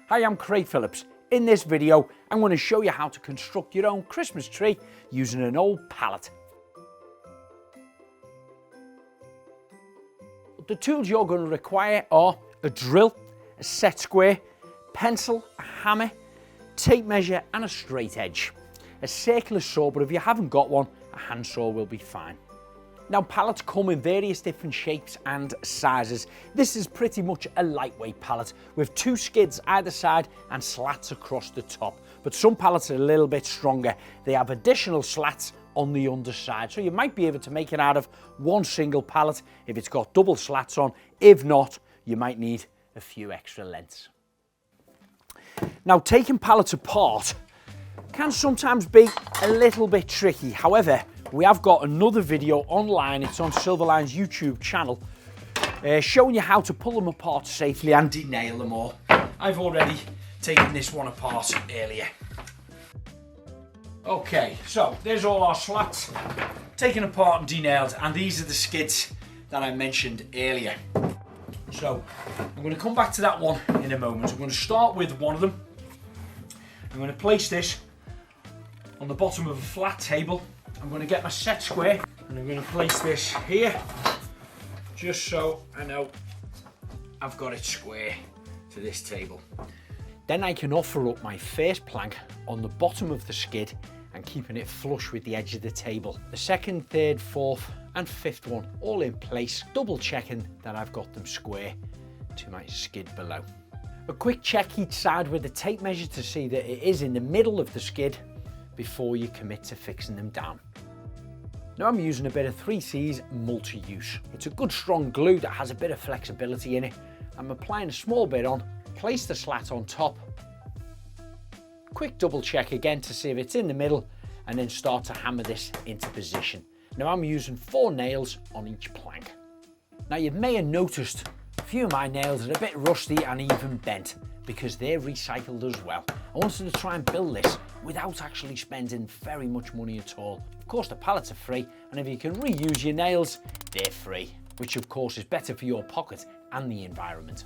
Hi, I'm Craig Phillips. In this video, I'm going to show you how to construct your own Christmas tree using an old pallet. The tools you're going to require are a drill, a set square, pencil, a hammer, tape measure and a straight edge. A circular saw, but if you haven't got one, a handsaw will be fine. Now, pallets come in various different shapes and sizes. This is pretty much a lightweight pallet with 2 skids either side and slats across the top. But some pallets are a little bit stronger. They have additional slats on the underside. So you might be able to make it out of one single pallet if it's got double slats on. If not, you might need a few extra lengths. Now, taking pallets apart can sometimes be a little bit tricky. However, we have got another video online, it's on Silverline's YouTube channel, showing you how to pull them apart safely and denail them all. I've already taken this one apart earlier. Okay, so there's all our slats taken apart and denailed, and these are the skids that I mentioned earlier. So I'm going to come back to that one in a moment. I'm going to start with one of them. I'm going to place this on the bottom of a flat table. I'm going to get my set square and I'm going to place this here just so I know I've got it square to this table. Then I can offer up my first plank on the bottom of the skid and keeping it flush with the edge of the table. The second, third, fourth and fifth one all in place, double checking that I've got them square to my skid below. A quick check each side with the tape measure to see that it is in the middle of the skid before you commit to fixing them down. Now I'm using a bit of 3C's multi-use. It's a good strong glue that has a bit of flexibility in it. I'm applying a small bit on, place the slat on top, quick double check again to see if it's in the middle, and then start to hammer this into position. Now I'm using 4 nails on each plank. Now you may have noticed a few of my nails are a bit rusty and even bent because they're recycled as well. I wanted to try and build this without actually spending very much money at all. Of course, the pallets are free, and if you can reuse your nails, they're free, which of course is better for your pocket and the environment.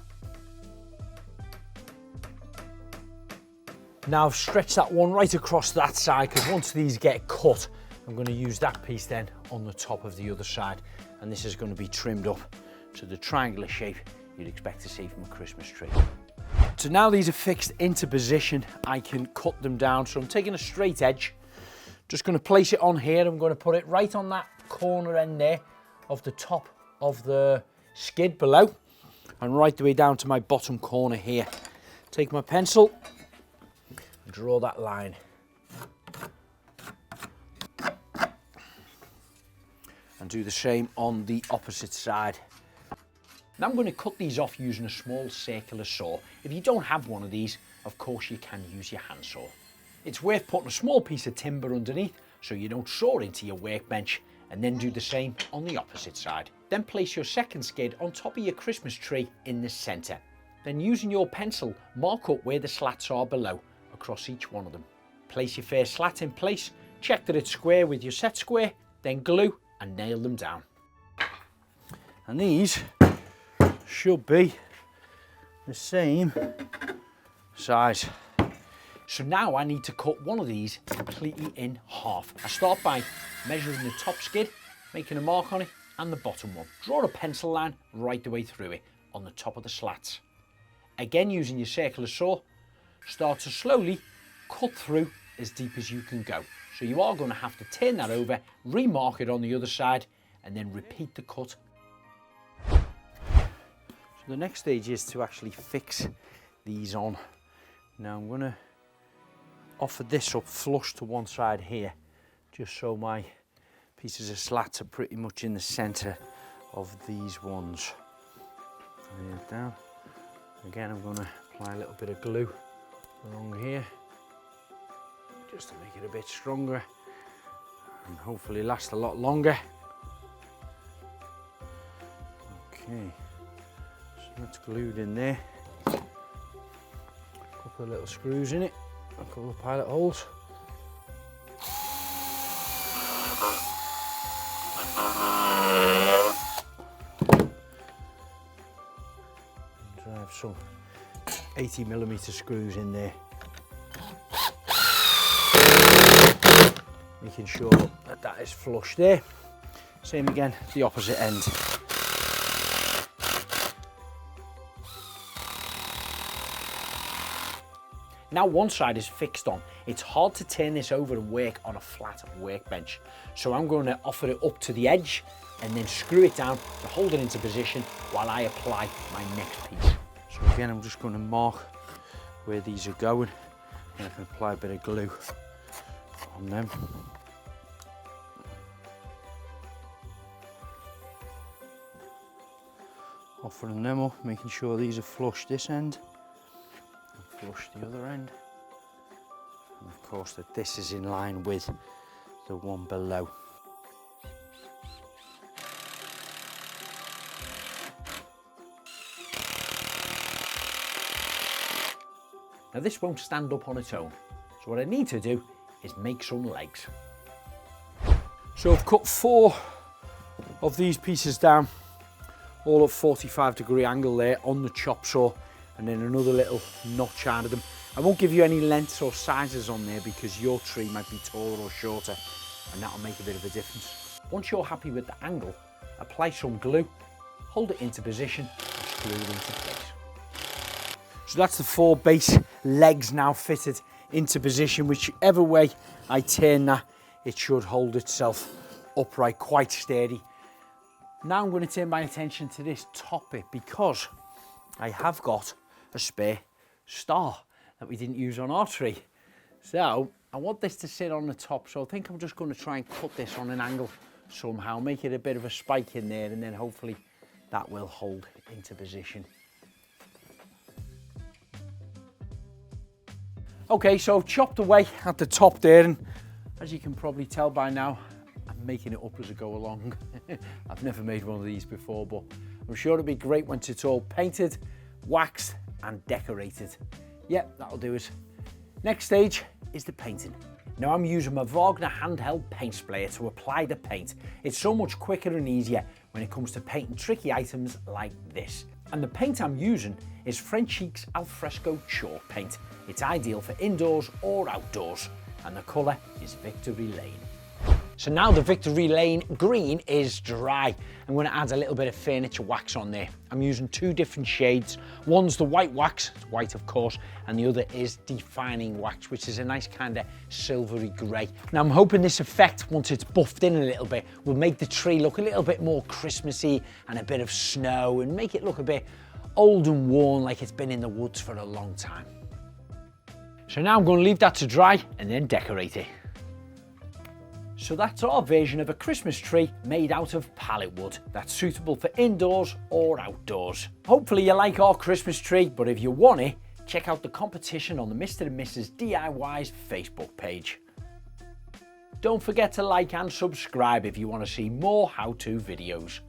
Now I've stretched that one right across that side, because once these get cut, I'm going to use that piece then on the top of the other side, and this is going to be trimmed up to the triangular shape you'd expect to see from a Christmas tree. So now these are fixed into position, I can cut them down. So I'm taking a straight edge, just going to place it on here. I'm going to put it right on that corner end there of the top of the skid below, and right the way down to my bottom corner here. Take my pencil and draw that line. And do the same on the opposite side. Now I'm going to cut these off using a small circular saw. If you don't have one of these, of course you can use your handsaw. It's worth putting a small piece of timber underneath so you don't saw into your workbench, and then do the same on the opposite side. Then place your second skid on top of your Christmas tree in the centre. Then using your pencil, mark up where the slats are below across each one of them. Place your first slat in place, check that it's square with your set square, then glue and nail them down. And these should be the same size. So now I need to cut one of these completely in half. I start by measuring the top skid, making a mark on it, and the bottom one. Draw a pencil line right the way through it on the top of the slats. Again, using your circular saw, start to slowly cut through as deep as you can go. So you are going to have to turn that over, remark it on the other side, and then repeat the cut. The next stage is to actually fix these on. Now I'm going to offer this up flush to one side here, just so my pieces of slats are pretty much in the centre of these ones. Lay it down. Again, I'm going to apply a little bit of glue along here, just to make it a bit stronger and hopefully last a lot longer. Okay. That's glued in there. A couple of little screws in it, a couple of pilot holes. Drive some 80mm screws in there. Making sure that that is flush there. Same again, the opposite end. Now one side is fixed on. It's hard to turn this over and work on a flat workbench. So I'm going to offer it up to the edge and then screw it down to hold it into position while I apply my next piece. So again, I'm just going to mark where these are going and I can apply a bit of glue on them. Offering them up, making sure these are flush this end. Flush the other end, and of course that this is in line with the one below. Now this won't stand up on its own, so what I need to do is make some legs. So I've cut 4 of these pieces down, all at 45-degree angle there on the chop saw, and then another little notch out of them. I won't give you any lengths or sizes on there because your tree might be taller or shorter, and that'll make a bit of a difference. Once you're happy with the angle, apply some glue, hold it into position, and screw it into place. So that's the 4 base legs now fitted into position. Whichever way I turn that, it should hold itself upright, quite sturdy. Now I'm going to turn my attention to this top bit because I have got a spare star that we didn't use on our tree. So I want this to sit on the top, so I think I'm just going to try and cut this on an angle somehow, make it a bit of a spike in there, and then hopefully that will hold into position. Okay, so I've chopped away at the top there, and as you can probably tell by now, I'm making it up as I go along. I've never made one of these before, but I'm sure it'll be great once it's all painted, waxed and decorated. Yep, that'll do it. Next stage is the painting. Now I'm using my Wagner handheld paint sprayer to apply the paint. It's so much quicker and easier when it comes to painting tricky items like this. And the paint I'm using is French Cheek's Alfresco chalk paint. It's ideal for indoors or outdoors, and the colour is Victory Lane. So now the Victory Lane green is dry. I'm going to add a little bit of furniture wax on there. I'm using 2 different shades. One's the white wax, it's white of course, and the other is defining wax, which is a nice kind of silvery grey. Now I'm hoping this effect, once it's buffed in a little bit, will make the tree look a little bit more Christmassy and a bit of snow and make it look a bit old and worn, like it's been in the woods for a long time. So now I'm going to leave that to dry and then decorate it. So that's our version of a Christmas tree made out of pallet wood that's suitable for indoors or outdoors. Hopefully you like our Christmas tree, but if you want it, check out the competition on the Mr. and Mrs. DIY's Facebook page. Don't forget to like and subscribe if you want to see more how-to videos.